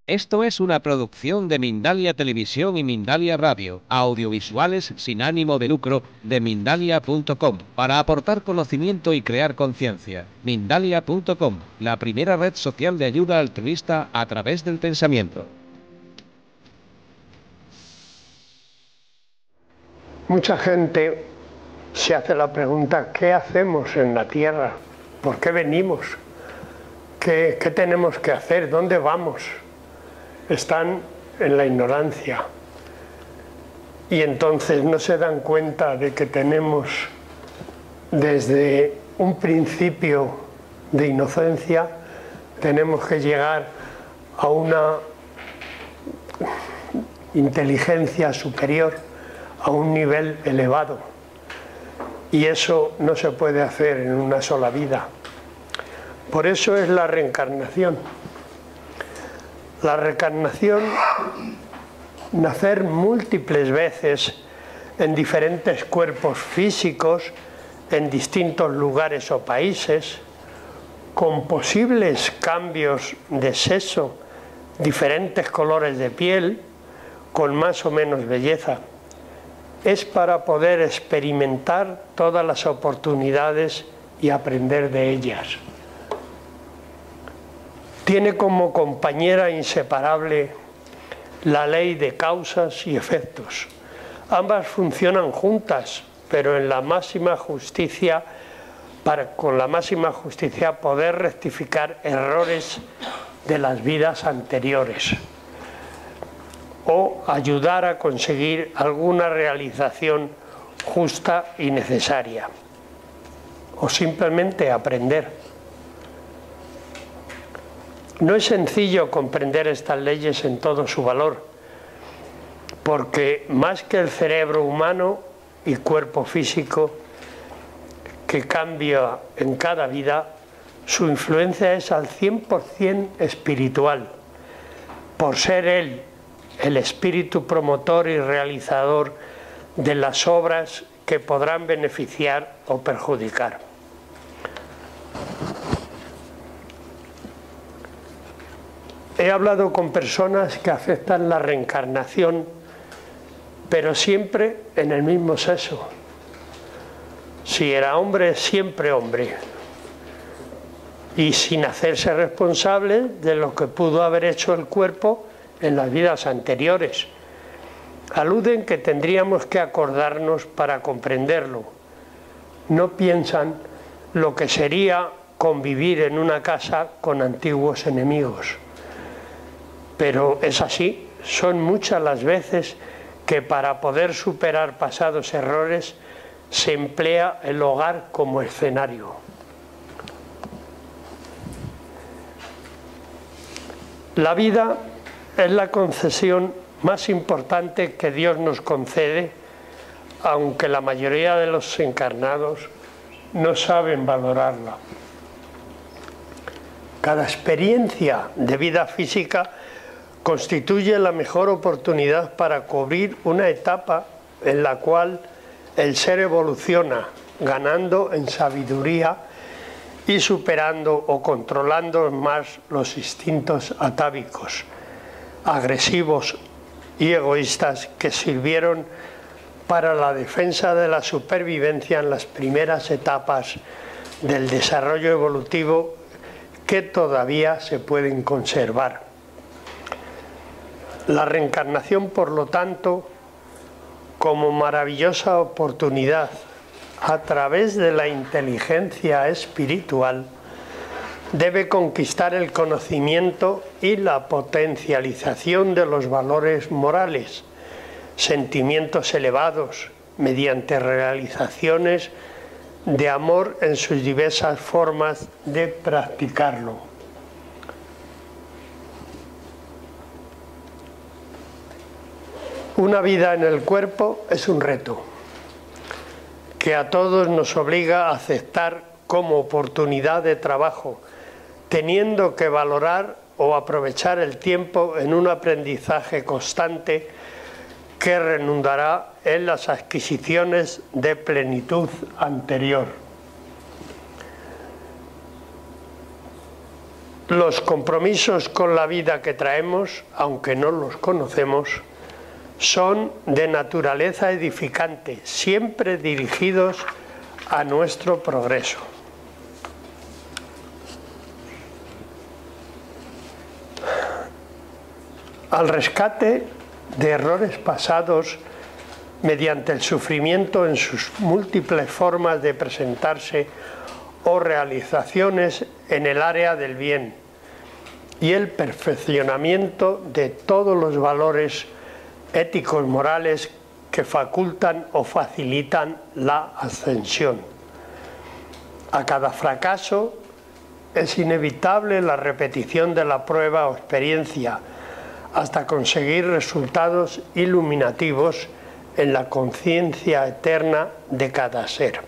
Esto es una producción de Mindalia Televisión y Mindalia Radio, audiovisuales sin ánimo de lucro, de Mindalia.com, para aportar conocimiento y crear conciencia. Mindalia.com, la primera red social de ayuda altruista a través del pensamiento. Mucha gente se hace la pregunta, ¿qué hacemos en la Tierra? ¿Por qué venimos? ¿Qué tenemos que hacer? ¿Dónde vamos? Están en la ignorancia y entonces no se dan cuenta de que tenemos desde un principio de inocencia, tenemos que llegar a una inteligencia superior, a un nivel elevado, y eso no se puede hacer en una sola vida. Por eso es la reencarnación. La reencarnación, nacer múltiples veces en diferentes cuerpos físicos, en distintos lugares o países, con posibles cambios de sexo, diferentes colores de piel, con más o menos belleza. Es para poder experimentar todas las oportunidades y aprender de ellas. Tiene como compañera inseparable la ley de causas y efectos. Ambas funcionan juntas, pero en la máxima justicia, con la máxima justicia poder rectificar errores de las vidas anteriores o ayudar a conseguir alguna realización justa y necesaria, o simplemente aprender. No es sencillo comprender estas leyes en todo su valor, porque más que el cerebro humano y cuerpo físico que cambia en cada vida, su influencia es al 100% espiritual, por ser él el espíritu promotor y realizador de las obras que podrán beneficiar o perjudicar. He hablado con personas que aceptan la reencarnación, pero siempre en el mismo sexo. Si era hombre, siempre hombre. Y sin hacerse responsable de lo que pudo haber hecho el cuerpo en las vidas anteriores. Aluden que tendríamos que acordarnos para comprenderlo. No piensan lo que sería convivir en una casa con antiguos enemigos. Pero es así, son muchas las veces que para poder superar pasados errores se emplea el hogar como escenario. La vida es la concesión más importante que Dios nos concede, aunque la mayoría de los encarnados no saben valorarla. Cada experiencia de vida física constituye la mejor oportunidad para cubrir una etapa en la cual el ser evoluciona, ganando en sabiduría y superando o controlando más los instintos atávicos, agresivos y egoístas que sirvieron para la defensa de la supervivencia en las primeras etapas del desarrollo evolutivo que todavía se pueden conservar. La reencarnación, por lo tanto, como maravillosa oportunidad a través de la inteligencia espiritual, debe conquistar el conocimiento y la potencialización de los valores morales, sentimientos elevados, mediante realizaciones de amor en sus diversas formas de practicarlo. Una vida en el cuerpo es un reto que a todos nos obliga a aceptar como oportunidad de trabajo, teniendo que valorar o aprovechar el tiempo en un aprendizaje constante que redundará en las adquisiciones de plenitud anterior. Los compromisos con la vida que traemos, aunque no los conocemos, son de naturaleza edificante, siempre dirigidos a nuestro progreso. Al rescate de errores pasados mediante el sufrimiento en sus múltiples formas de presentarse o realizaciones en el área del bien y el perfeccionamiento de todos los valores éticos morales que facultan o facilitan la ascensión. A cada fracaso es inevitable la repetición de la prueba o experiencia hasta conseguir resultados iluminativos en la conciencia eterna de cada ser.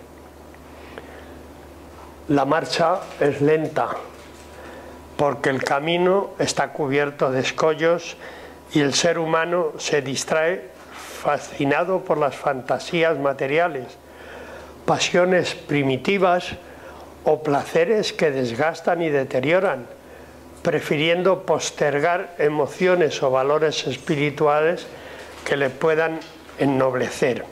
La marcha es lenta, porque el camino está cubierto de escollos y el ser humano se distrae fascinado por las fantasías materiales, pasiones primitivas o placeres que desgastan y deterioran, prefiriendo postergar emociones o valores espirituales que le puedan ennoblecer.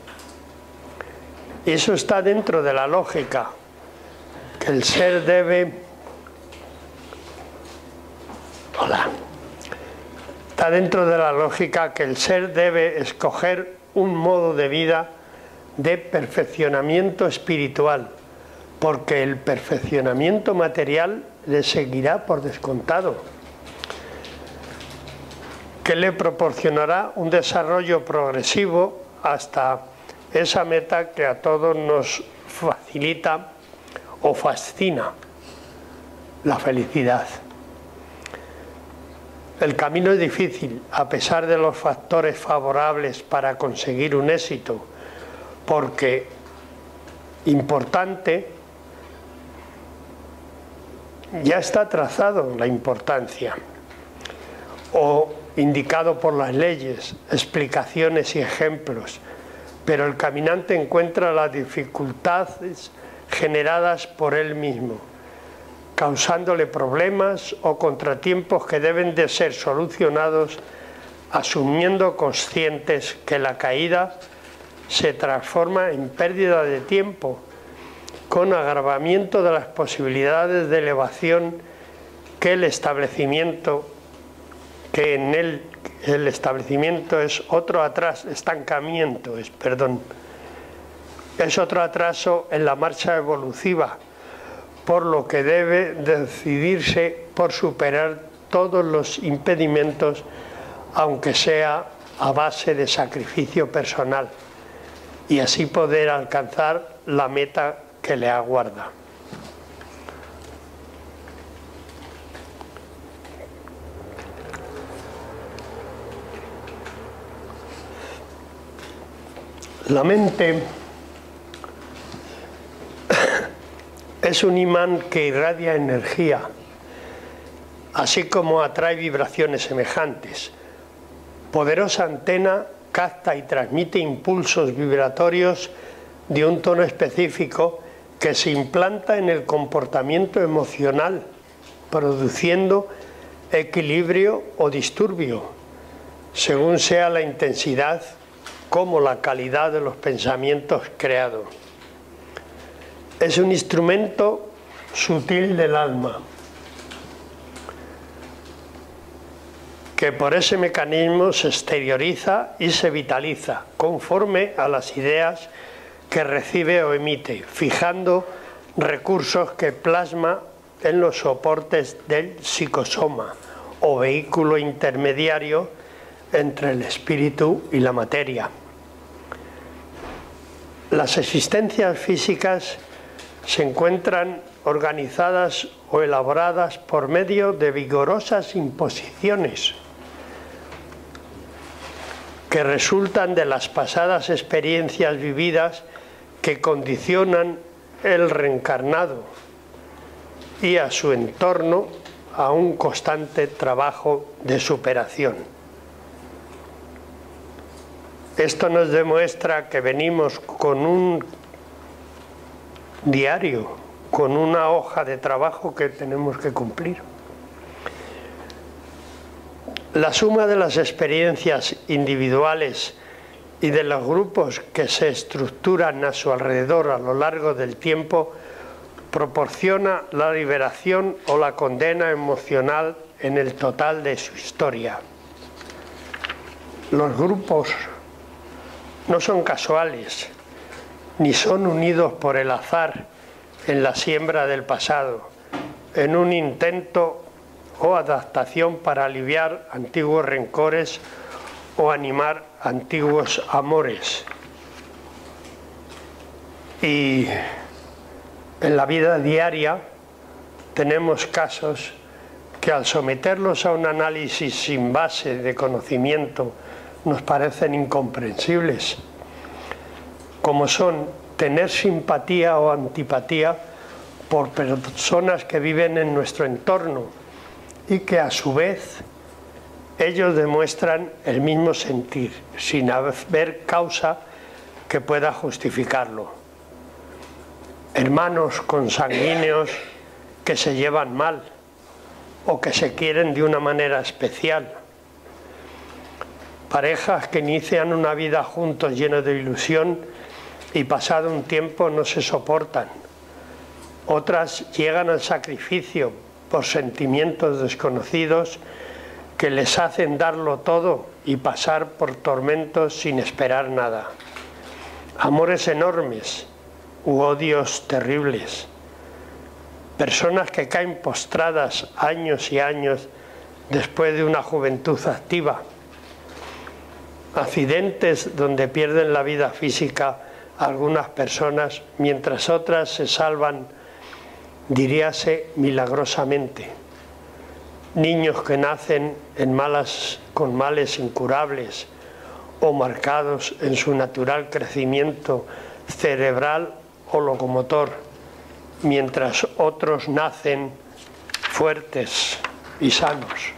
Y eso está dentro de la lógica, que el ser debe... Está dentro de la lógica que el ser debe escoger un modo de vida de perfeccionamiento espiritual, porque el perfeccionamiento material le seguirá por descontado, que le proporcionará un desarrollo progresivo hasta esa meta que a todos nos facilita o fascina, la felicidad. El camino es difícil, a pesar de los factores favorables para conseguir un éxito, porque importante, ya está trazado la importancia, o indicado por las leyes, explicaciones y ejemplos, pero el caminante encuentra las dificultades generadas por él mismo, causándole problemas o contratiempos que deben de ser solucionados, asumiendo conscientes que la caída se transforma en pérdida de tiempo, con agravamiento de las posibilidades de elevación que el establecimiento es otro estancamiento, es otro atraso en la marcha evolutiva, por lo que debe decidirse por superar todos los impedimentos, aunque sea a base de sacrificio personal, y así poder alcanzar la meta que le aguarda. La mente es un imán que irradia energía, así como atrae vibraciones semejantes. Poderosa antena capta y transmite impulsos vibratorios de un tono específico que se implanta en el comportamiento emocional, produciendo equilibrio o disturbio, según sea la intensidad como la calidad de los pensamientos creados. Es un instrumento sutil del alma, que por ese mecanismo se exterioriza y se vitaliza conforme a las ideas que recibe o emite, fijando recursos que plasma en los soportes del psicosoma o vehículo intermediario entre el espíritu y la materia. Las existencias físicas se encuentran organizadas o elaboradas por medio de vigorosas imposiciones que resultan de las pasadas experiencias vividas que condicionan el reencarnado y a su entorno a un constante trabajo de superación. Esto nos demuestra que venimos con un diario, con una hoja de trabajo que tenemos que cumplir. La suma de las experiencias individuales y de los grupos que se estructuran a su alrededor a lo largo del tiempo proporciona la liberación o la condena emocional en el total de su historia. Los grupos no son casuales, ni son unidos por el azar en la siembra del pasado, en un intento o adaptación para aliviar antiguos rencores o animar antiguos amores. Y en la vida diaria tenemos casos que al someterlos a un análisis sin base de conocimiento nos parecen incomprensibles, como son tener simpatía o antipatía por personas que viven en nuestro entorno y que a su vez ellos demuestran el mismo sentir, sin haber causa que pueda justificarlo. Hermanos consanguíneos que se llevan mal o que se quieren de una manera especial. Parejas que inician una vida juntos llena de ilusión y pasado un tiempo no se soportan. Otras llegan al sacrificio por sentimientos desconocidos que les hacen darlo todo y pasar por tormentos sin esperar nada. Amores enormes u odios terribles. Personas que caen postradas años y años después de una juventud activa. Accidentes donde pierden la vida física algunas personas mientras otras se salvan, diríase, milagrosamente. Niños que nacen con males incurables o marcados en su natural crecimiento cerebral o locomotor, mientras otros nacen fuertes y sanos.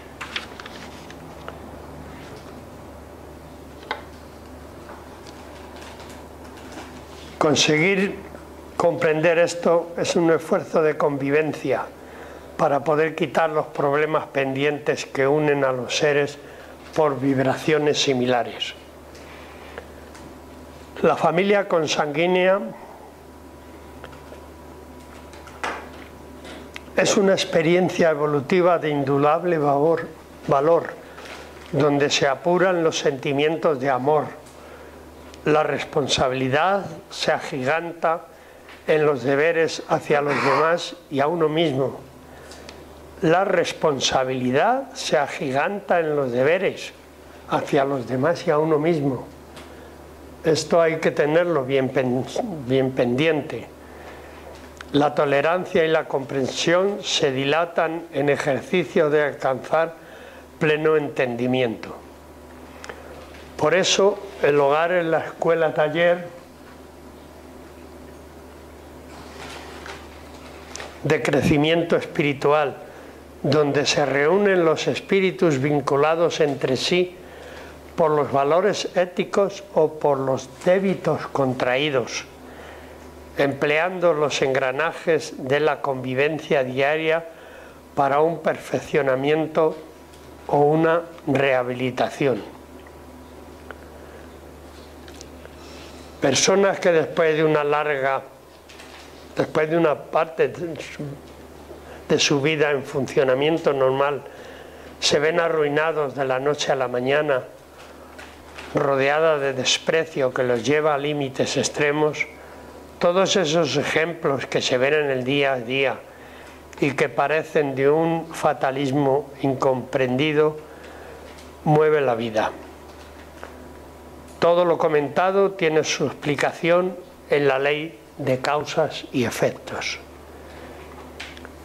Conseguir comprender esto es un esfuerzo de convivencia para poder quitar los problemas pendientes que unen a los seres por vibraciones similares. La familia consanguínea es una experiencia evolutiva de indudable valor, donde se apuran los sentimientos de amor. La responsabilidad se agiganta en los deberes hacia los demás y a uno mismo. La responsabilidad se agiganta en los deberes hacia los demás y a uno mismo. Esto hay que tenerlo bien pendiente. La tolerancia y la comprensión se dilatan en ejercicio de alcanzar pleno entendimiento. Por eso, el hogar es la escuela taller de crecimiento espiritual, donde se reúnen los espíritus vinculados entre sí por los valores éticos o por los débitos contraídos, empleando los engranajes de la convivencia diaria para un perfeccionamiento o una rehabilitación. Personas que después de una parte de su vida en funcionamiento normal se ven arruinados de la noche a la mañana, rodeada de desprecio que los lleva a límites extremos. Todos esos ejemplos que se ven en el día a día y que parecen de un fatalismo incomprendido, mueve la vida. Todo lo comentado tiene su explicación en la ley de causas y efectos.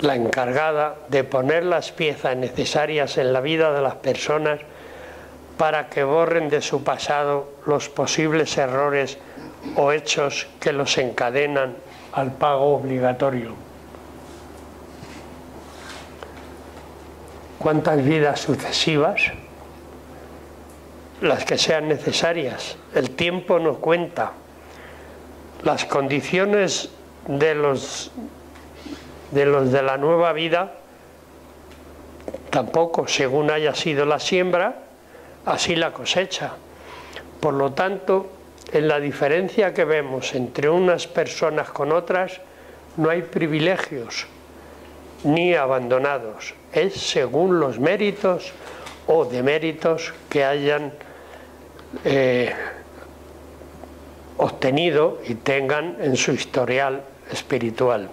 La encargada de poner las piezas necesarias en la vida de las personas para que borren de su pasado los posibles errores o hechos que los encadenan al pago obligatorio. ¿Cuántas vidas sucesivas? Las que sean necesarias. El tiempo no cuenta. Las condiciones de los de la nueva vida Tampoco, según haya sido la siembra, así la cosecha. Por lo tanto, en la diferencia que vemos entre unas personas con otras, no hay privilegios ni abandonados. Es según los méritos o deméritos que hayan obtenido y tengan en su historial espiritual.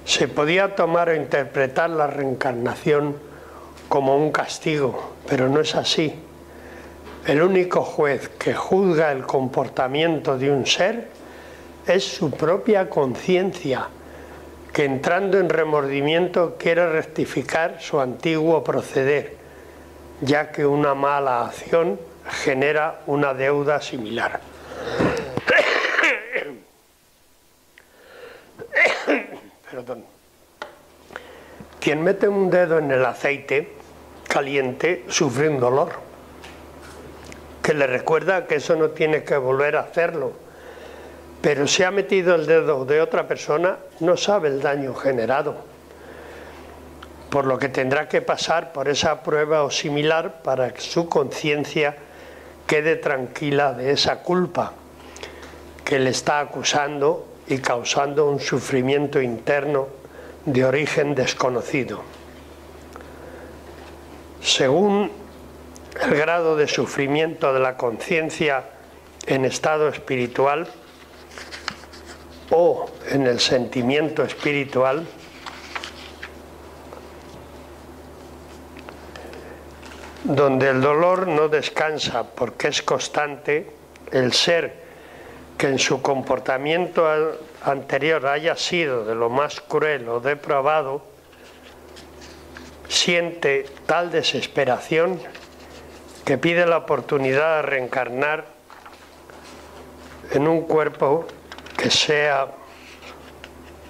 Se podía tomar o interpretar la reencarnación como un castigo, pero no es así. El único juez que juzga el comportamiento de un ser es su propia conciencia, que entrando en remordimiento quiere rectificar su antiguo proceder, ya que una mala acción genera una deuda similar. Perdón. Quien mete un dedo en el aceite caliente sufre un dolor, que le recuerda que eso no tiene que volver a hacerlo. Pero si ha metido el dedo de otra persona, no sabe el daño generado, por lo que tendrá que pasar por esa prueba o similar para que su conciencia quede tranquila de esa culpa que le está acusando y causando un sufrimiento interno de origen desconocido. Según el grado de sufrimiento de la conciencia en estado espiritual o en el sentimiento espiritual, donde el dolor no descansa porque es constante, el ser que en su comportamiento anterior haya sido de lo más cruel o depravado, siente tal desesperación que pide la oportunidad de reencarnar en un cuerpo que sea,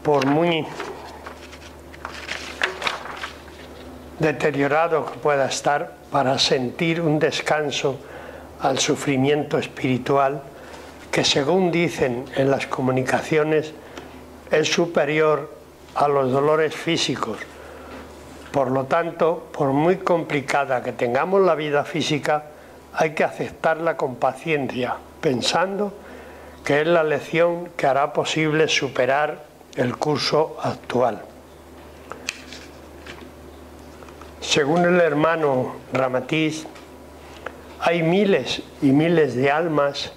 por muy deteriorado que pueda estar, para sentir un descanso al sufrimiento espiritual que, según dicen en las comunicaciones, es superior a los dolores físicos. Por lo tanto, por muy complicada que tengamos la vida física, hay que aceptarla con paciencia, pensando que es la lección que hará posible superar el curso actual. Según el hermano Ramatiz, hay miles y miles de almas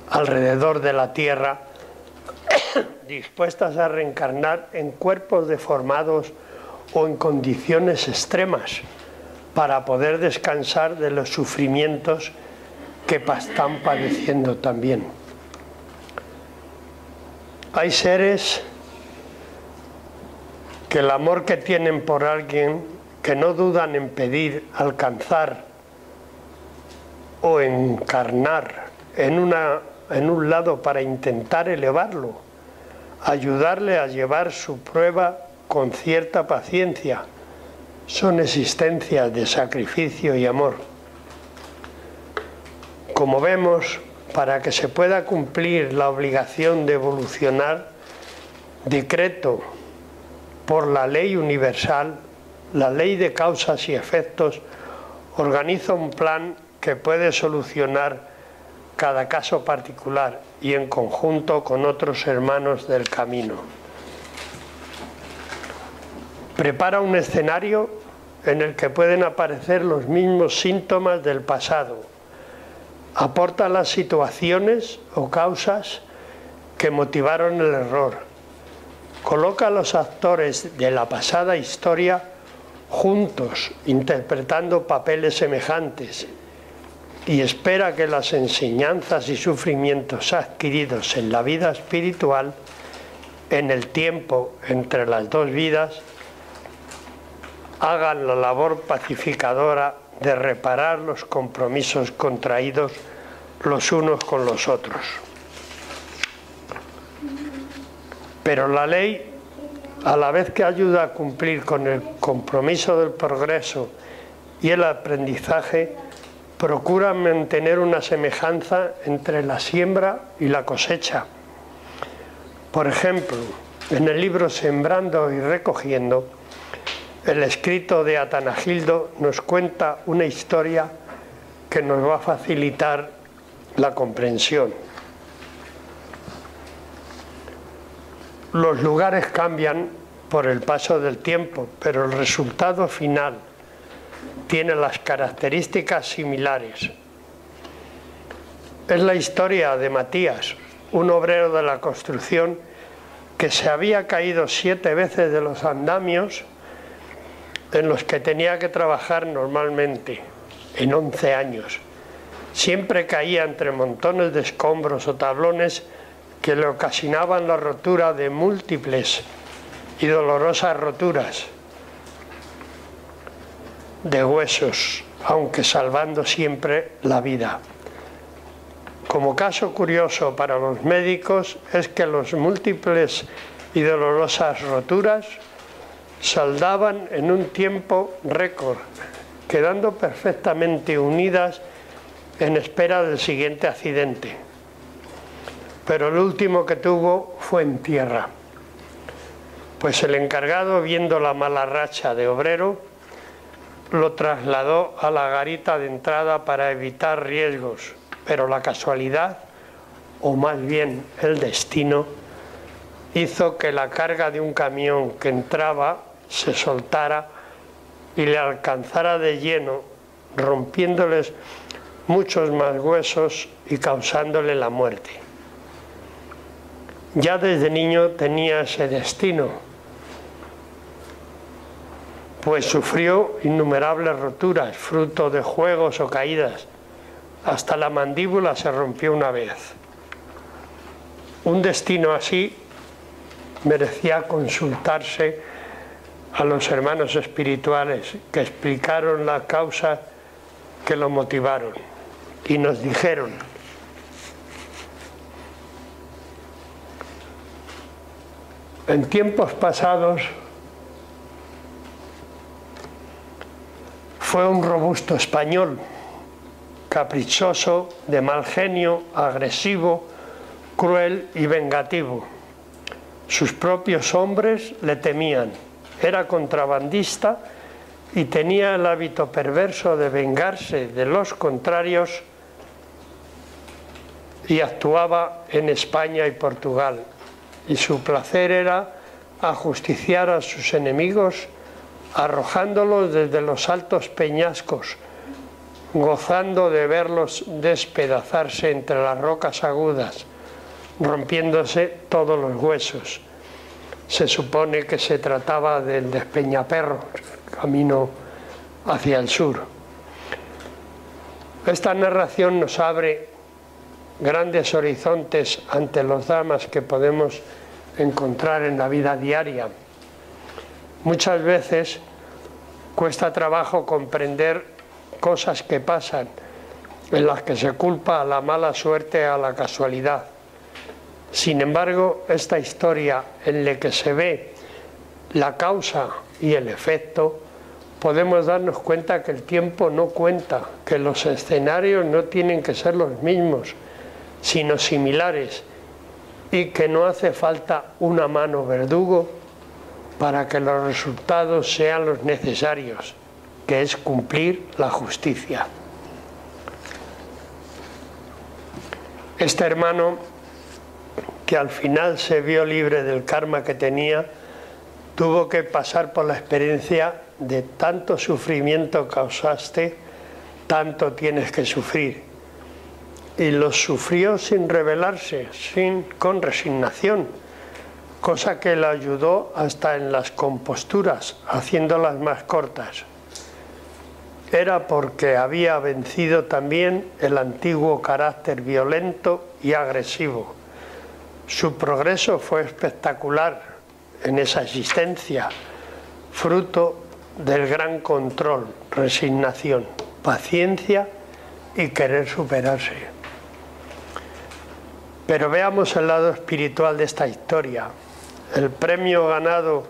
alrededor de la Tierra dispuestas a reencarnar en cuerpos deformados o en condiciones extremas para poder descansar de los sufrimientos que están padeciendo también. Hay seres que el amor que tienen por alguien, que no dudan en pedir, alcanzar o encarnar en un lado para intentar elevarlo, ayudarle a llevar su prueba con cierta paciencia, son existencias de sacrificio y amor. Como vemos, para que se pueda cumplir la obligación de evolucionar, decreto por la ley universal, la ley de causas y efectos, organiza un plan que puede solucionar cada caso particular y en conjunto con otros hermanos del camino. Prepara un escenario en el que pueden aparecer los mismos síntomas del pasado. Aporta las situaciones o causas que motivaron el error. Coloca a los actores de la pasada historia juntos, interpretando papeles semejantes, y espera que las enseñanzas y sufrimientos adquiridos en la vida espiritual, en el tiempo entre las dos vidas, hagan la labor pacificadora de reparar los compromisos contraídos los unos con los otros. Pero la ley, a la vez que ayuda a cumplir con el compromiso del progreso y el aprendizaje, procura mantener una semejanza entre la siembra y la cosecha. Por ejemplo, En el libro Sembrando y Recogiendo, el escrito de Atanagildo nos cuenta una historia que nos va a facilitar la comprensión. Los lugares cambian por el paso del tiempo, pero el resultado final tiene las características similares. Es la historia de Matías, un obrero de la construcción que se había caído 7 veces de los andamios en los que tenía que trabajar normalmente, en 11 años. Siempre caía entre montones de escombros o tablones que le ocasionaban la rotura de múltiples y dolorosas roturas de huesos, aunque salvando siempre la vida. Como caso curioso para los médicos es que las múltiples y dolorosas roturas saldaban en un tiempo récord, quedando perfectamente unidas en espera del siguiente accidente. Pero el último que tuvo fue en tierra, pues el encargado, viendo la mala racha de obrero, lo trasladó a la garita de entrada para evitar riesgos, pero la casualidad, o más bien el destino, hizo que la carga de un camión que entraba se soltara y le alcanzara de lleno, rompiéndoles muchos más huesos y causándole la muerte. Ya desde niño tenía ese destino, pues sufrió innumerables roturas, fruto de juegos o caídas. Hasta la mandíbula se rompió una vez. Un destino así merecía consultarse a los hermanos espirituales que explicaron la causa que lo motivaron y nos dijeron: en tiempos pasados fue un robusto español, caprichoso, de mal genio, agresivo, cruel y vengativo. Sus propios hombres le temían. Era contrabandista y tenía el hábito perverso de vengarse de los contrarios y actuaba en España y Portugal. Y su placer era ajusticiar a sus enemigos arrojándolos desde los altos peñascos, gozando de verlos despedazarse entre las rocas agudas, rompiéndose todos los huesos. Se supone que se trataba del Despeñaperro, camino hacia el sur. Esta narración nos abre grandes horizontes ante los dramas que podemos encontrar en la vida diaria. Muchas veces cuesta trabajo comprender cosas que pasan, en las que se culpa a la mala suerte, a la casualidad. Sin embargo, esta historia en la que se ve la causa y el efecto, podemos darnos cuenta que el tiempo no cuenta, que los escenarios no tienen que ser los mismos, sino similares, y que no hace falta una mano verdugo para que los resultados sean los necesarios, que es cumplir la justicia. Este hermano, que al final se vio libre del karma que tenía, tuvo que pasar por la experiencia de tanto sufrimiento causaste, tanto tienes que sufrir. Y lo sufrió sin rebelarse, con resignación, cosa que le ayudó hasta en las composturas, haciéndolas más cortas. Era porque había vencido también el antiguo carácter violento y agresivo. Su progreso fue espectacular en esa existencia, fruto del gran control, resignación, paciencia y querer superarse. Pero veamos el lado espiritual de esta historia, el premio ganado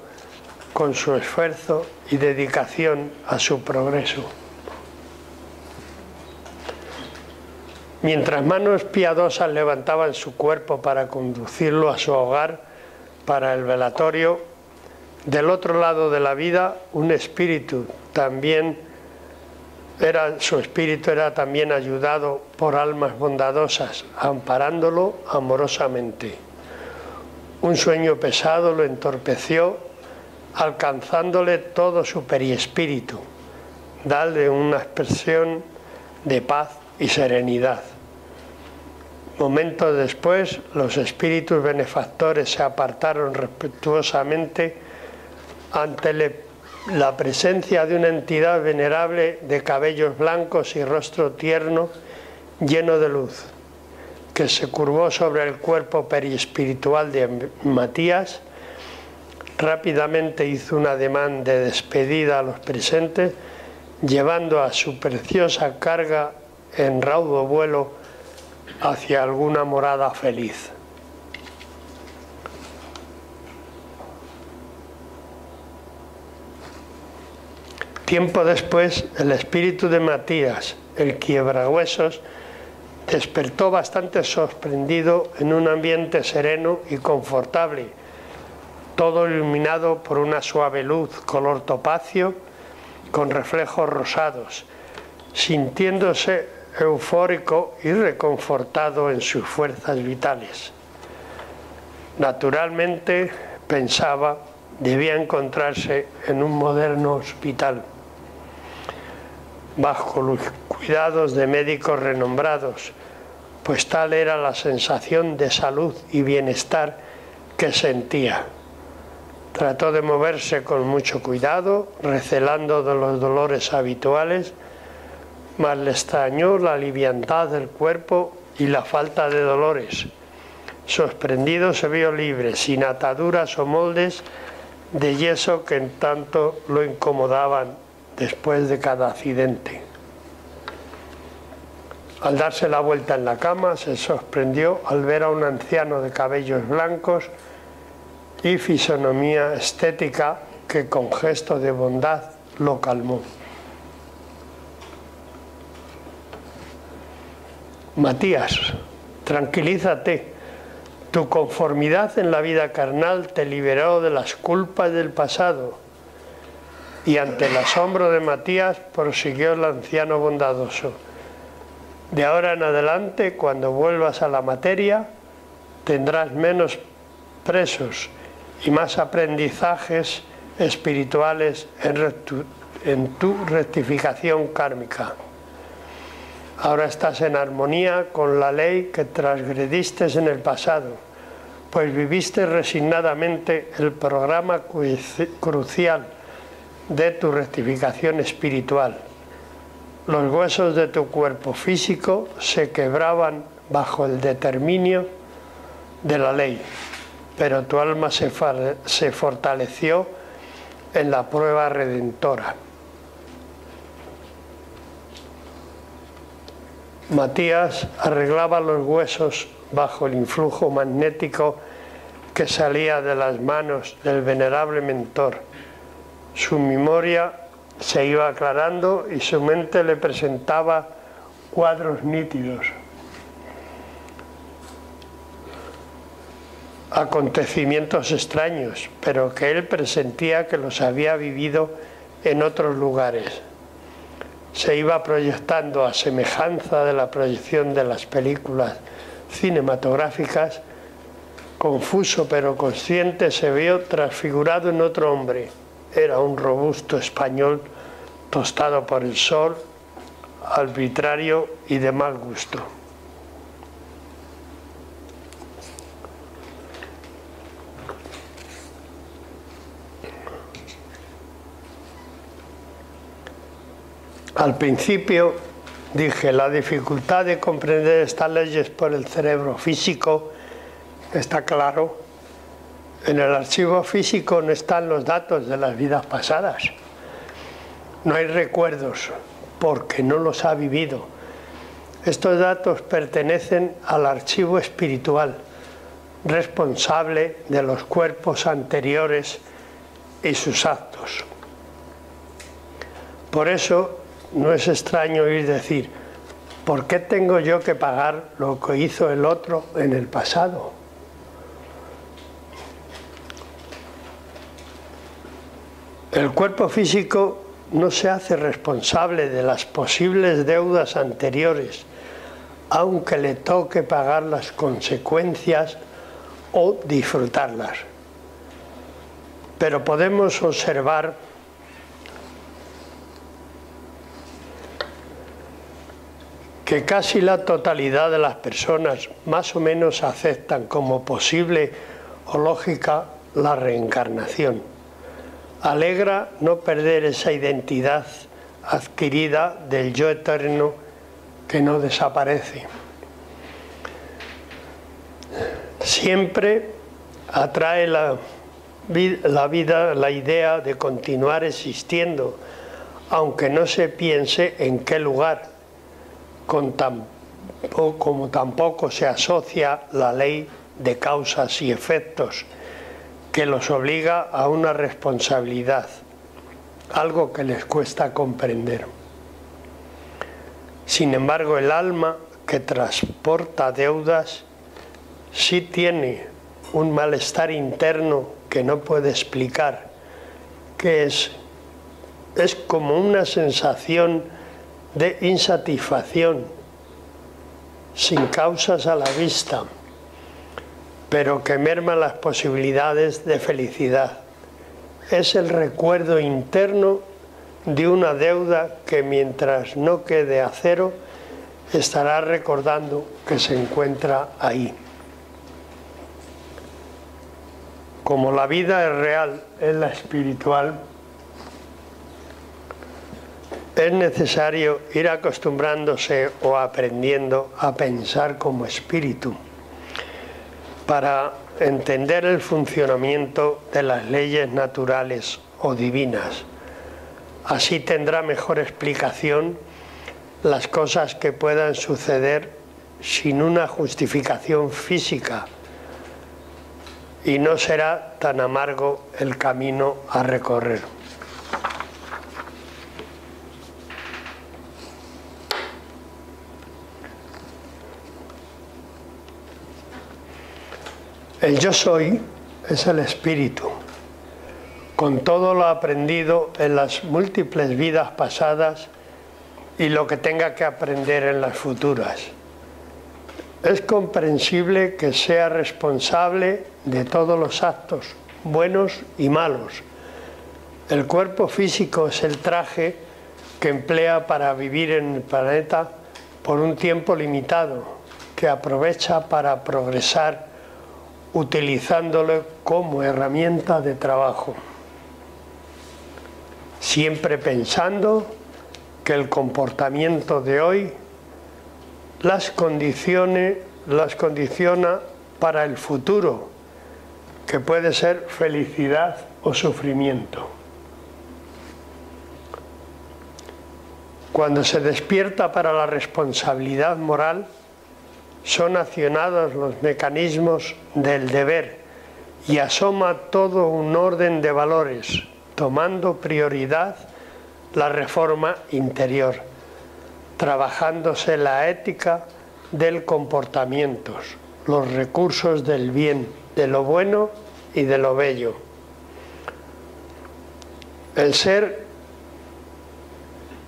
con su esfuerzo y dedicación a su progreso. Mientras manos piadosas levantaban su cuerpo para conducirlo a su hogar, para el velatorio, del otro lado de la vida, un espíritu su espíritu era también ayudado por almas bondadosas, amparándolo amorosamente. Un sueño pesado lo entorpeció, alcanzándole todo su perispíritu, darle una expresión de paz y serenidad. Momentos después, los espíritus benefactores se apartaron respetuosamente ante la presencia de una entidad venerable de cabellos blancos y rostro tierno, lleno de luz, que se curvó sobre el cuerpo periespiritual de Matías. Rápidamente hizo un ademán de despedida a los presentes, llevando a su preciosa carga en raudo vuelo hacia alguna morada feliz. Tiempo después, el espíritu de Matías, el quiebrahuesos, despertó bastante sorprendido en un ambiente sereno y confortable, todo iluminado por una suave luz color topacio con reflejos rosados, sintiéndose eufórico y reconfortado en sus fuerzas vitales. Naturalmente, pensaba, debía encontrarse en un moderno hospital, bajo los cuidados de médicos renombrados, pues tal era la sensación de salud y bienestar que sentía. Trató de moverse con mucho cuidado, recelando de los dolores habituales, mas le extrañó la liviandad del cuerpo y la falta de dolores. Sorprendido se vio libre, sin ataduras o moldes de yeso que en tanto lo incomodaban después de cada accidente. Al darse la vuelta en la cama, se sorprendió al ver a un anciano de cabellos blancos y fisonomía estética que con gesto de bondad lo calmó. Matías, tranquilízate. Tu conformidad en la vida carnal te liberó de las culpas del pasado. Y ante el asombro de Matías prosiguió el anciano bondadoso. De ahora en adelante, cuando vuelvas a la materia, tendrás menos presos y más aprendizajes espirituales en tu rectificación kármica. Ahora estás en armonía con la ley que transgrediste en el pasado, pues viviste resignadamente el programa crucial de tu rectificación espiritual. Los huesos de tu cuerpo físico se quebraban bajo el determinio de la ley, pero tu alma se fortaleció en la prueba redentora. Matías arreglaba los huesos bajo el influjo magnético que salía de las manos del venerable mentor. Su memoria se iba aclarando y su mente le presentaba cuadros nítidos. Acontecimientos extraños, pero que él presentía que los había vivido en otros lugares. Se iba proyectando a semejanza de la proyección de las películas cinematográficas. Confuso pero consciente, se vio transfigurado en otro hombre. Era un robusto español tostado por el sol, arbitrario y de mal gusto. Al principio dije, la dificultad de comprender estas leyes por el cerebro físico está claro. En el archivo físico no están los datos de las vidas pasadas. No hay recuerdos porque no los ha vivido. Estos datos pertenecen al archivo espiritual, responsable de los cuerpos anteriores y sus actos. Por eso no es extraño oír decir, ¿por qué tengo yo que pagar lo que hizo el otro en el pasado? El cuerpo físico no se hace responsable de las posibles deudas anteriores, aunque le toque pagar las consecuencias o disfrutarlas. Pero podemos observar que casi la totalidad de las personas más o menos aceptan como posible o lógica la reencarnación. Alegra no perder esa identidad adquirida del yo eterno que no desaparece. Siempre atrae la vida la idea de continuar existiendo, aunque no se piense en qué lugar, como tampoco se asocia la ley de causas y efectos, que los obliga a una responsabilidad, algo que les cuesta comprender. Sin embargo, el alma que transporta deudas sí tiene un malestar interno que no puede explicar, que es como una sensación de insatisfacción, sin causas a la vista, pero que merma las posibilidades de felicidad. Es el recuerdo interno de una deuda que mientras no quede a cero, estará recordando que se encuentra ahí. Como la vida es real, es la espiritual, es necesario ir acostumbrándose o aprendiendo a pensar como espíritu para entender el funcionamiento de las leyes naturales o divinas. Así tendrá mejor explicación las cosas que puedan suceder sin una justificación física, y no será tan amargo el camino a recorrer. El yo soy es el espíritu, con todo lo aprendido en las múltiples vidas pasadas y lo que tenga que aprender en las futuras. Es comprensible que sea responsable de todos los actos, buenos y malos. El cuerpo físico es el traje que emplea para vivir en el planeta por un tiempo limitado, que aprovecha para progresar utilizándolo como herramienta de trabajo, siempre pensando que el comportamiento de hoy las condiciona para el futuro, que puede ser felicidad o sufrimiento. Cuando se despierta para la responsabilidad moral, son accionados los mecanismos del deber y asoma todo un orden de valores, tomando prioridad la reforma interior, trabajándose la ética del comportamiento, los recursos del bien, de lo bueno y de lo bello. El ser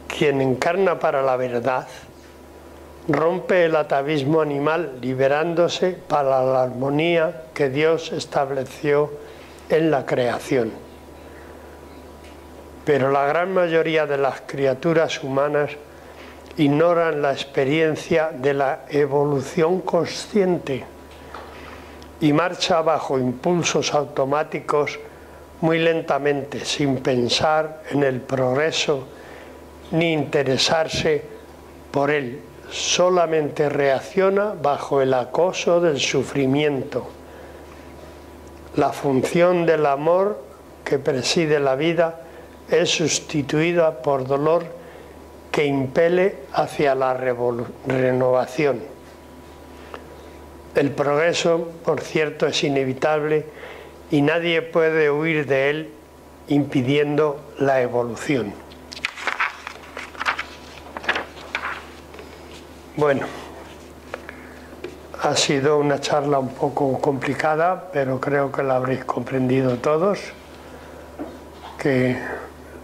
quien encarna para la verdad rompe el atavismo animal, liberándose para la armonía que Dios estableció en la creación. Pero la gran mayoría de las criaturas humanas ignoran la experiencia de la evolución consciente y marcha bajo impulsos automáticos muy lentamente, sin pensar en el progreso ni interesarse por él. Solamente reacciona bajo el acoso del sufrimiento. La función del amor que preside la vida es sustituida por dolor que impele hacia la renovación. El progreso, por cierto, es inevitable y nadie puede huir de él impidiendo la evolución. Bueno, ha sido una charla un poco complicada, pero creo que la habréis comprendido todos, que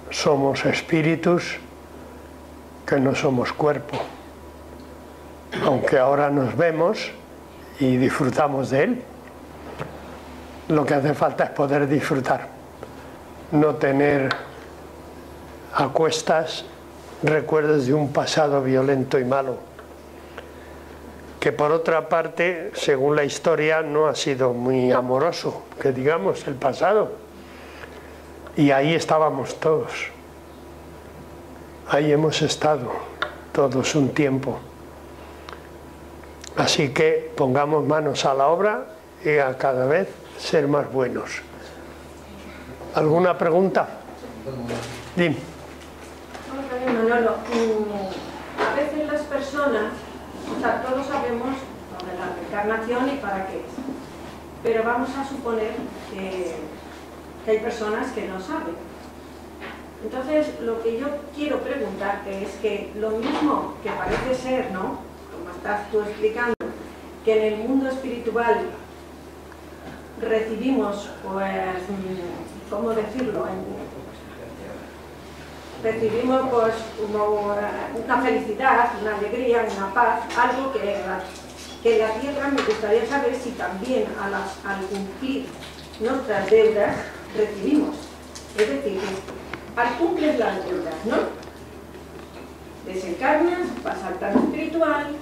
somos espíritus que no somos cuerpo, aunque ahora nos vemos y disfrutamos de él. Lo que hace falta es poder disfrutar, no tener a cuestas recuerdos de un pasado violento y malo, que por otra parte, según la historia, no ha sido muy amoroso, que digamos, el pasado. Y ahí estábamos todos, ahí hemos estado todos un tiempo. Así que pongamos manos a la obra y a cada vez ser más buenos. ¿Alguna pregunta? Dime. Manolo, a veces las personas, o sea, todos sabemos lo de la reencarnación y para qué es, pero vamos a suponer que hay personas que no saben. Entonces, lo que yo quiero preguntarte es que lo mismo que parece ser, ¿no?, como estás tú explicando, que en el mundo espiritual recibimos, pues, ¿cómo decirlo?, recibimos pues como una felicidad, una alegría, una paz, algo que la tierra, me gustaría saber si también al cumplir nuestras deudas recibimos. Es decir, al cumplir las deudas, ¿no?, desencarnas, vas al plano espiritual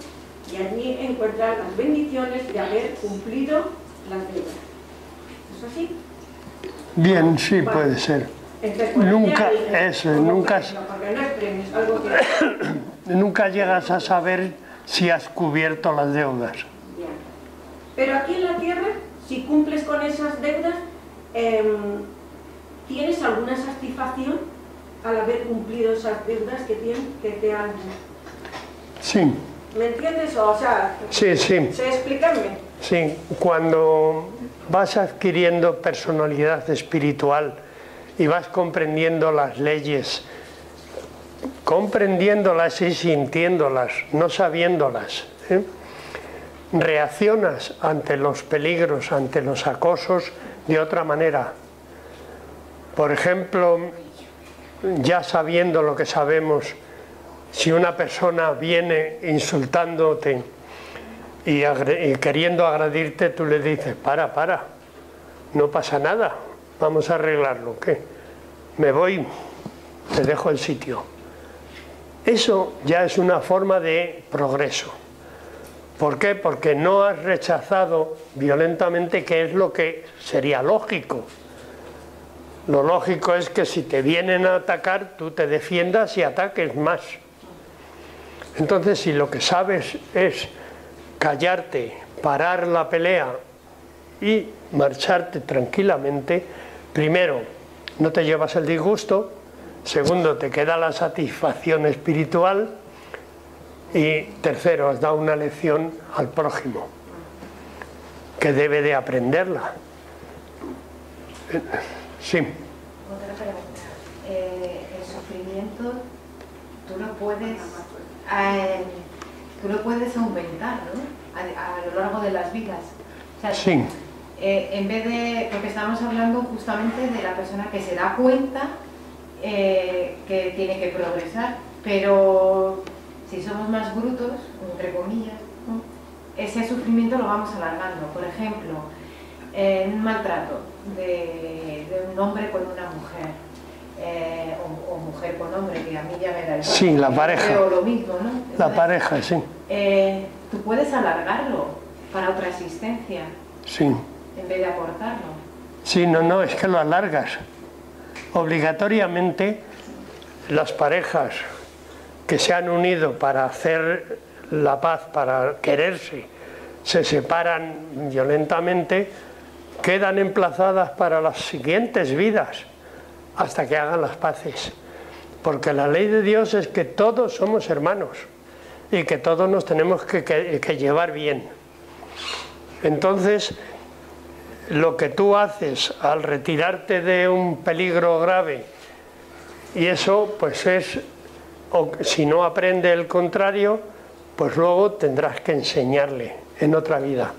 y allí encuentras las bendiciones de haber cumplido las deudas. ¿Es así? Bien, sí, vale, puede ser. Nunca, eso, nunca, nunca llegas a saber si has cubierto las deudas. Bien. Pero aquí en la tierra, si cumples con esas deudas, ¿tienes alguna satisfacción al haber cumplido esas deudas que te han... Sí. ¿Me entiendes? O sea, sí, sí. ¿sé explicarme? Sí, cuando vas adquiriendo personalidad espiritual y vas comprendiendo las leyes, comprendiéndolas y sintiéndolas, no sabiéndolas, reaccionas ante los peligros, ante los acosos de otra manera. Por ejemplo, ya sabiendo lo que sabemos, si una persona viene insultándote y queriendo agredirte, tú le dices, para, no pasa nada. Vamos a arreglarlo, ¿qué? Me voy, te dejo el sitio. Eso ya es una forma de progreso. ¿Por qué? Porque no has rechazado violentamente, que es lo que sería lógico. Lo lógico es que si te vienen a atacar, tú te defiendas y ataques más. Entonces, si lo que sabes es callarte, parar la pelea y marcharte tranquilamente, primero, no te llevas el disgusto, segundo, te queda la satisfacción espiritual y tercero, has dado una lección al prójimo que debe de aprenderla. Sí. Otra pregunta. El sufrimiento tú lo puedes aumentar, ¿no?, a lo largo de las vidas. O sea, sí. En vez de, porque estamos hablando justamente de la persona que se da cuenta que tiene que progresar, pero si somos más brutos, entre comillas, ¿no?, ese sufrimiento lo vamos alargando. Por ejemplo, un maltrato de un hombre con una mujer, o mujer con hombre, que a mí ya me da igual. Sí, la pareja. Pero lo mismo, ¿no? Entonces, la pareja, sí. Tú puedes alargarlo para otra existencia. Sí. En vez de acortarlo. Sí, no, es que lo alargas. Obligatoriamente, las parejas que se han unido para hacer la paz, para quererse, se separan violentamente, quedan emplazadas para las siguientes vidas, hasta que hagan las paces. Porque la ley de Dios es que todos somos hermanos y que todos nos tenemos que llevar bien. Entonces, lo que tú haces al retirarte de un peligro grave, y eso pues es, o si no aprende el contrario, pues luego tendrás que enseñarle en otra vida.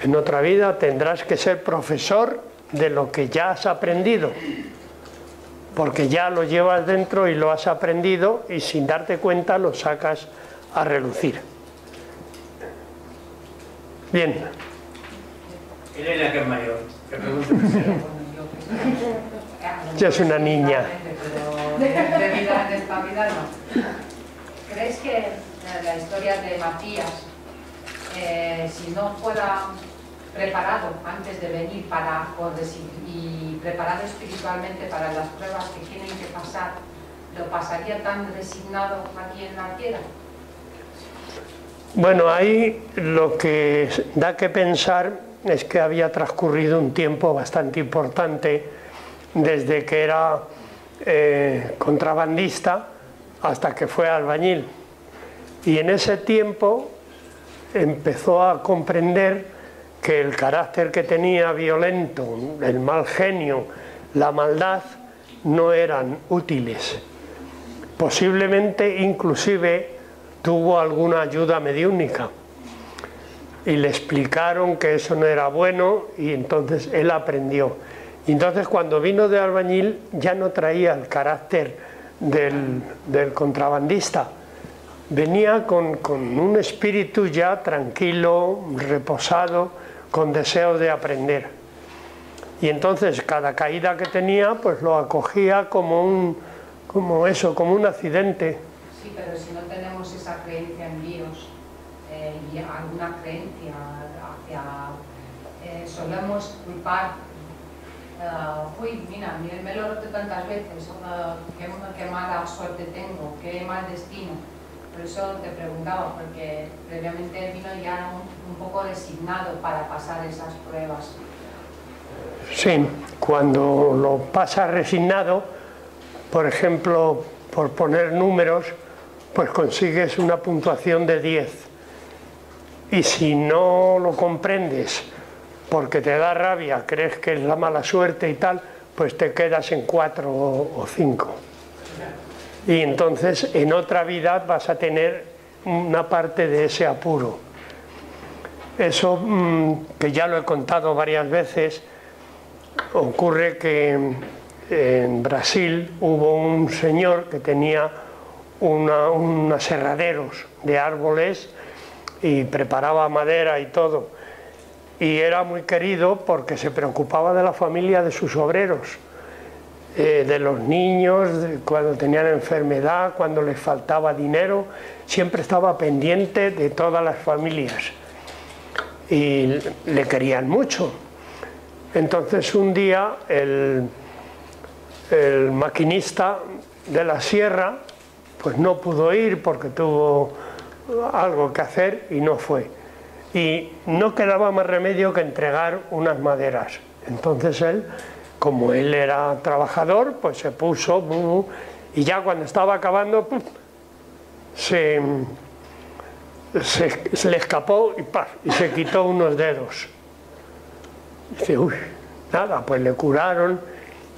En otra vida tendrás que ser profesor de lo que ya has aprendido. porque ya lo llevas dentro y lo has aprendido y sin darte cuenta lo sacas a relucir. Bien. Elena, que es mayor, que pregunte. Ya es una niña. Pero de esta vida no. ¿Crees que la historia de Matías, si no fuera preparado antes de venir y preparado espiritualmente para las pruebas que tienen que pasar, lo pasaría tan resignado aquí en la tierra? Bueno, ahí lo que da que pensar es que había transcurrido un tiempo bastante importante desde que era contrabandista hasta que fue albañil. Y en ese tiempo empezó a comprender que el carácter que tenía violento, el mal genio, la maldad, no eran útiles. Posiblemente inclusive tuvo alguna ayuda mediúnica y le explicaron que eso no era bueno y entonces él aprendió. Y entonces cuando vino de albañil ya no traía el carácter del contrabandista, venía con un espíritu ya tranquilo, reposado, con deseo de aprender. Y entonces cada caída que tenía pues lo acogía como un accidente. Sí, pero si no tenemos esa creencia en Dios y alguna creencia solemos culpar, uy, mira, me lo he roto tantas veces, qué mala suerte tengo, qué mal destino. Por eso te preguntaba, porque previamente vino ya un poco resignado para pasar esas pruebas. Sí, cuando lo pasas resignado, por ejemplo, por poner números, pues consigues una puntuación de 10. Y si no lo comprendes porque te da rabia, crees que es la mala suerte y tal, pues te quedas en 4 o 5. Y entonces en otra vida vas a tener una parte de ese apuro. Eso, que ya lo he contado varias veces, ocurre que en Brasil hubo un señor que tenía unos aserraderos de árboles y preparaba madera y todo. Y era muy querido porque se preocupaba de la familia de sus obreros, de los niños, cuando tenían enfermedad, cuando les faltaba dinero, siempre estaba pendiente de todas las familias y le querían mucho. Entonces un día el maquinista de la sierra pues no pudo ir porque tuvo algo que hacer y no fue. Y no quedaba más remedio que entregar unas maderas. Entonces él, como él era trabajador, pues se puso y ya cuando estaba acabando se le escapó y se quitó unos dedos. Dice, uy, nada, pues le curaron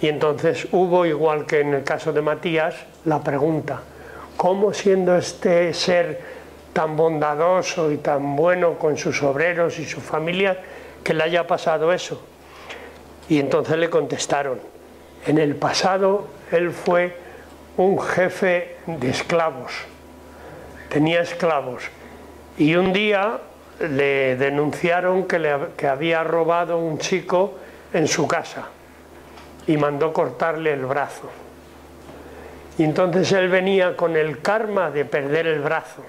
y entonces hubo, igual que en el caso de Matías, la pregunta, ¿cómo siendo este ser tan bondadoso y tan bueno con sus obreros y su familia que le haya pasado eso? Y entonces le contestaron, en el pasado él fue un jefe de esclavos, tenía esclavos y un día le denunciaron que había robado un chico en su casa y mandó cortarle el brazo. Y entonces él venía con el karma de perder el brazo,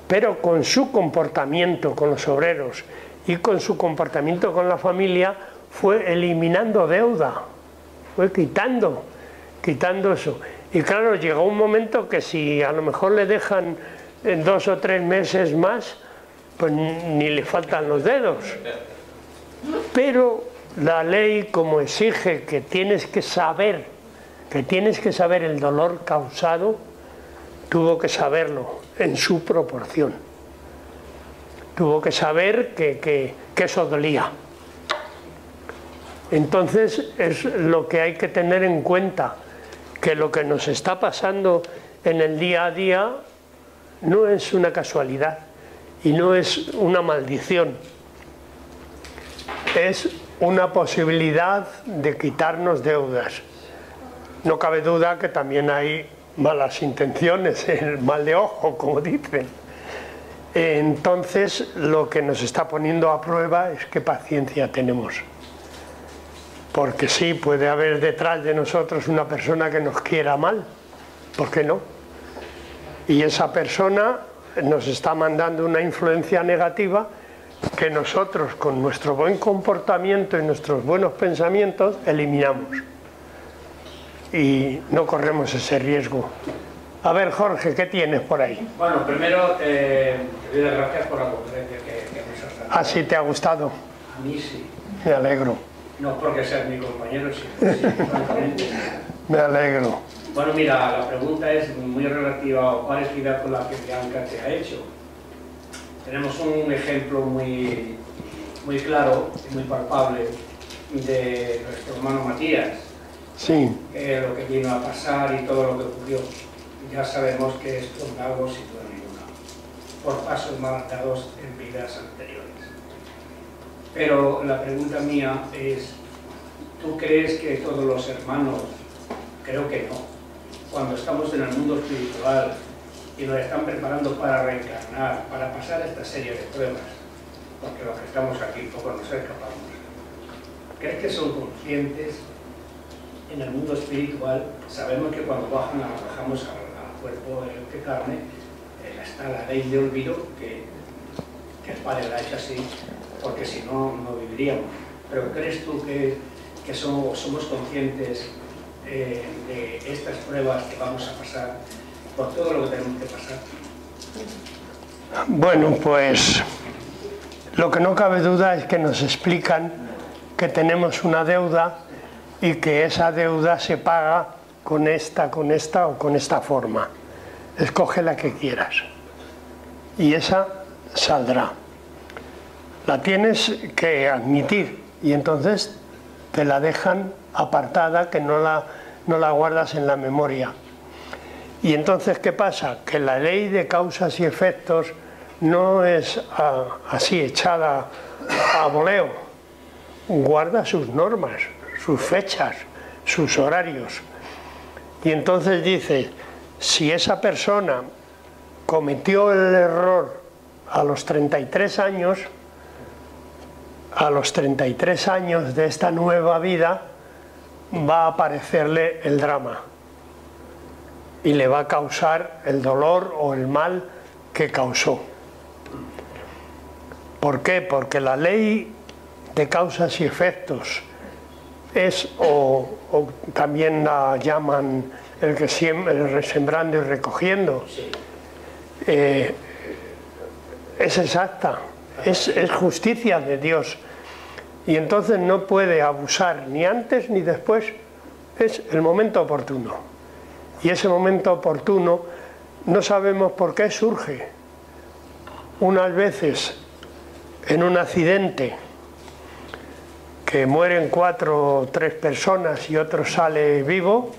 pero con su comportamiento con los obreros y con su comportamiento con la familia fue eliminando deuda, fue quitando eso. Y claro, llegó un momento que si a lo mejor le dejan 2 o 3 meses más, pues ni le faltan los dedos. Pero la ley, como exige que tienes que saber el dolor causado, tuvo que saberlo en su proporción. Tuvo que saber que eso dolía. Entonces es lo que hay que tener en cuenta, que lo que nos está pasando en el día a día no es una casualidad y no es una maldición. Es una posibilidad de quitarnos deudas. No cabe duda que también hay malas intenciones, el mal de ojo, como dicen. Entonces, lo que nos está poniendo a prueba es qué paciencia tenemos. Porque sí, puede haber detrás de nosotros una persona que nos quiera mal, ¿por qué no? Y esa persona nos está mandando una influencia negativa que nosotros, con nuestro buen comportamiento y nuestros buenos pensamientos, eliminamos. Y no corremos ese riesgo. A ver, Jorge, ¿qué tienes por ahí? Bueno, primero te doy las gracias por la conferencia que nos has dado. ¿Ah, sí te ha gustado? A mí sí. Me alegro. No porque seas mi compañero, sino sí, francamente. Me alegro. Bueno, mira, la pregunta es muy relativa o parecida con la que Bianca te ha hecho. Tenemos un ejemplo muy claro y muy palpable de nuestro hermano Matías. Sí. Lo que vino a pasar y todo lo que ocurrió. Ya sabemos que esto es algo sin duda ninguna, por pasos mal dados en vidas anteriores. Pero la pregunta mía es, ¿tú crees que todos los hermanos, creo que no, cuando estamos en el mundo espiritual y nos están preparando para reencarnar, para pasar esta serie de pruebas, porque los que estamos aquí poco nos escapamos, ¿crees que son conscientes? En el mundo espiritual sabemos que cuando bajamos al cuerpo de carne, está la ley de olvido que el Padre la ha hecho así, porque si no, no viviríamos. Pero ¿crees tú que somos conscientes de estas pruebas que vamos a pasar, por todo lo que tenemos que pasar? Bueno, pues lo que no cabe duda es que nos explican que tenemos una deuda y que esa deuda se paga con esta o con esta forma. Escoge la que quieras y esa saldrá. La tienes que admitir y entonces te la dejan apartada, que no la guardas en la memoria. Y entonces, ¿qué pasa? Que la ley de causas y efectos no es así echada a voleo, guarda sus normas, sus fechas, sus horarios. Y entonces dice, si esa persona cometió el error a los 33 años, a los 33 años de esta nueva vida va a aparecerle el drama y le va a causar el dolor o el mal que causó. ¿Por qué? Porque la ley de causas y efectos es, o también la llaman el sembrando y recogiendo, es exacta, es justicia de Dios, y entonces no puede abusar ni antes ni después, es el momento oportuno, y ese momento oportuno no sabemos por qué surge. Unas veces en un accidente que mueren 4 o 3 personas y otro sale vivo,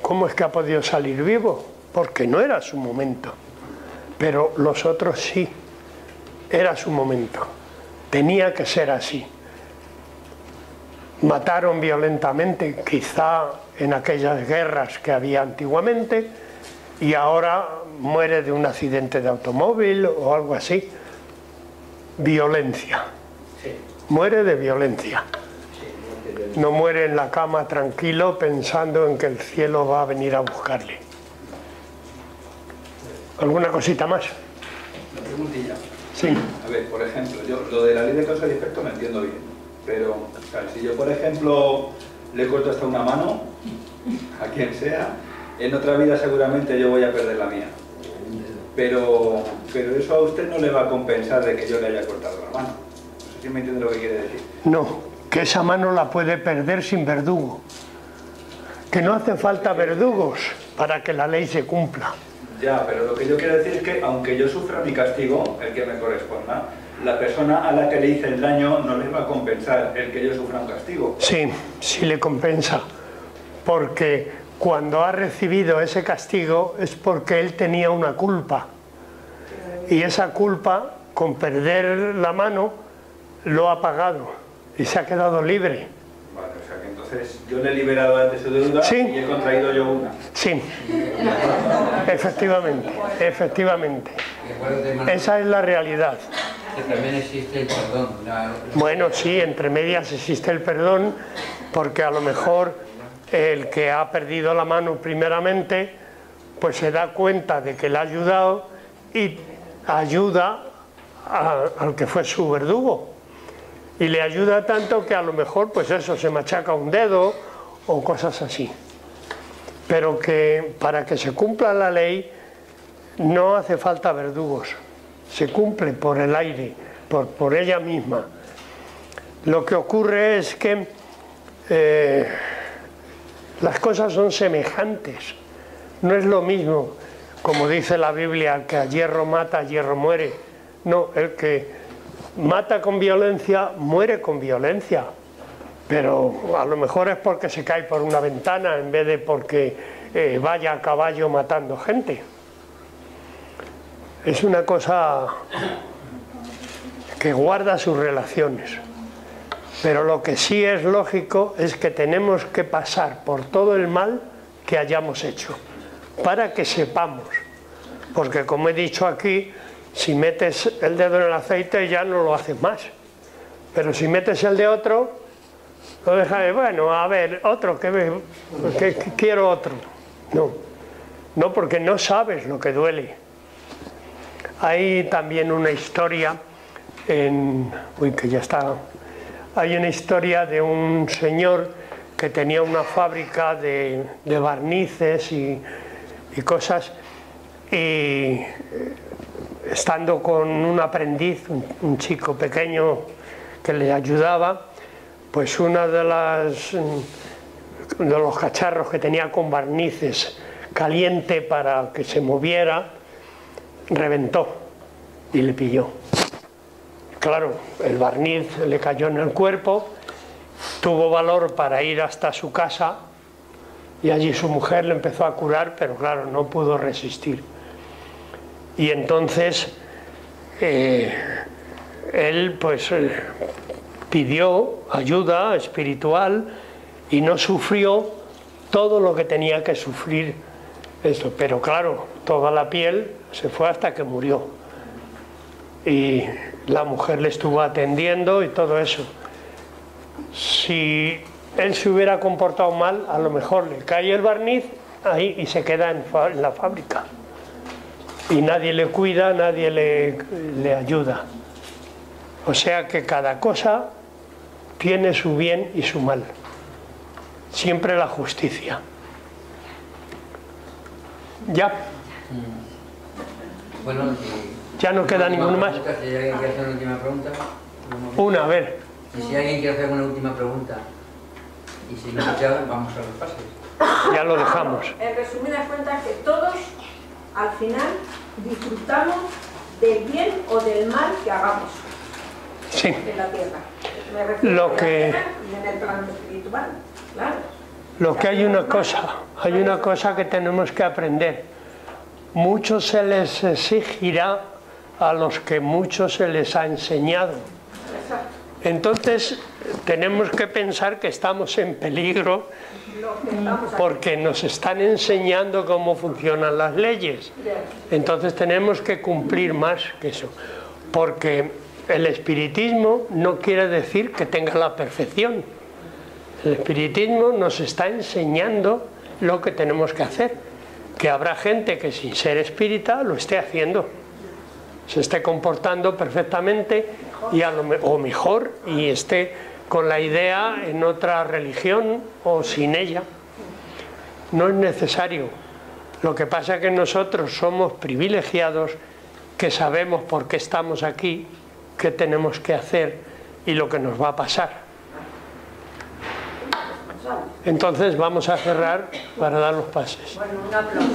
¿cómo es que ha podido salir vivo? Porque no era su momento, pero los otros sí, era su momento, tenía que ser así. Mataron violentamente, quizá en aquellas guerras que había antiguamente, y ahora muere de un accidente de automóvil o algo así. Violencia. Muere de violencia. No muere en la cama tranquilo pensando en que el cielo va a venir a buscarle. ¿Alguna cosita más? Una preguntilla. Sí. A ver, por ejemplo, yo lo de la ley de causa y efecto me entiendo bien, pero claro, si yo, por ejemplo, le corto hasta una mano a quien sea, en otra vida seguramente yo voy a perder la mía. Pero eso a usted no le va a compensar de que yo le haya cortado la mano. No sé si me entiende lo que quiere decir. No, que esa mano la puede perder sin verdugo. Que no hace falta verdugos para que la ley se cumpla. Ya, pero lo que yo quiero decir es que aunque yo sufra mi castigo, el que me corresponda, la persona a la que le hice el daño no le va a compensar el que yo sufra un castigo. Sí, sí le compensa, porque cuando ha recibido ese castigo es porque él tenía una culpa, y esa culpa, con perder la mano, lo ha pagado. y se ha quedado libre. Vale, o sea que entonces yo le he liberado antes su deuda Sí. y he contraído yo una. Sí, efectivamente, efectivamente. Esa es la realidad. Que también existe el perdón. Bueno, sí, entre medias existe el perdón, porque a lo mejor el que ha perdido la mano primeramente, pues se da cuenta de que le ha ayudado y ayuda al que fue su verdugo. Y le ayuda tanto que a lo mejor, pues eso, se machaca un dedo o cosas así. Pero que para que se cumpla la ley no hace falta verdugos. Se cumple por el aire, por ella misma. Lo que ocurre es que las cosas son semejantes. No es lo mismo, como dice la Biblia, que a hierro mata, a hierro muere. No, el que mata con violencia, muere con violencia. Pero a lo mejor es porque se cae por una ventana en vez de porque vaya a caballo matando gente. Es una cosa que guarda sus relaciones. Pero lo que sí es lógico es que tenemos que pasar por todo el mal que hayamos hecho, para que sepamos. Porque como he dicho aquí, si metes el dedo en el aceite ya no lo haces más. Pero si metes el de otro, lo dejas de, bueno, a ver, otro, que quiero otro. No, porque no sabes lo que duele. Hay también una historia hay una historia de un señor que tenía una fábrica de barnices y cosas, y estando con un aprendiz, un chico pequeño que le ayudaba, pues uno de los cacharros que tenía con barnices caliente para que se moviera, reventó y le pilló. Claro, el barniz le cayó en el cuerpo, tuvo valor para ir hasta su casa y allí su mujer le empezó a curar, pero claro, no pudo resistir. Y entonces él pues pidió ayuda espiritual y no sufrió todo lo que tenía que sufrir esto, pero claro, toda la piel se fue hasta que murió. Y la mujer le estuvo atendiendo y todo eso. Si él se hubiera comportado mal, a lo mejor le cae el barniz ahí y se queda en la fábrica. Y nadie le cuida, nadie le ayuda. O sea que cada cosa tiene su bien y su mal. Siempre la justicia. ¿Ya? Bueno, ¿Ya no queda ninguno más? Si alguien quiere hacer una última pregunta. Una, a ver. Y si alguien quiere hacer una última pregunta, y si no, ya vamos a los pases. Ya lo dejamos. En resumidas cuentas, que todos, al final, disfrutamos del bien o del mal que hagamos Sí. en la tierra. Me refiero Lo a la que- tierra y en el plano espiritual, claro. Lo que hay una cosa que tenemos que aprender. Mucho se les exigirá a los que mucho se les ha enseñado. Exacto. Entonces tenemos que pensar que estamos en peligro Lo que estamos porque nos están enseñando cómo funcionan las leyes. Entonces tenemos que cumplir más que eso. Porque el espiritismo no quiere decir que tenga la perfección. El espiritismo nos está enseñando lo que tenemos que hacer. Que habrá gente que sin ser espírita lo esté haciendo. Se esté comportando perfectamente o mejor y esté con la idea en otra religión o sin ella. No es necesario. Lo que pasa es que nosotros somos privilegiados que sabemos por qué estamos aquí, qué tenemos que hacer y lo que nos va a pasar. Entonces vamos a cerrar para dar los pases. Bueno, un aplauso.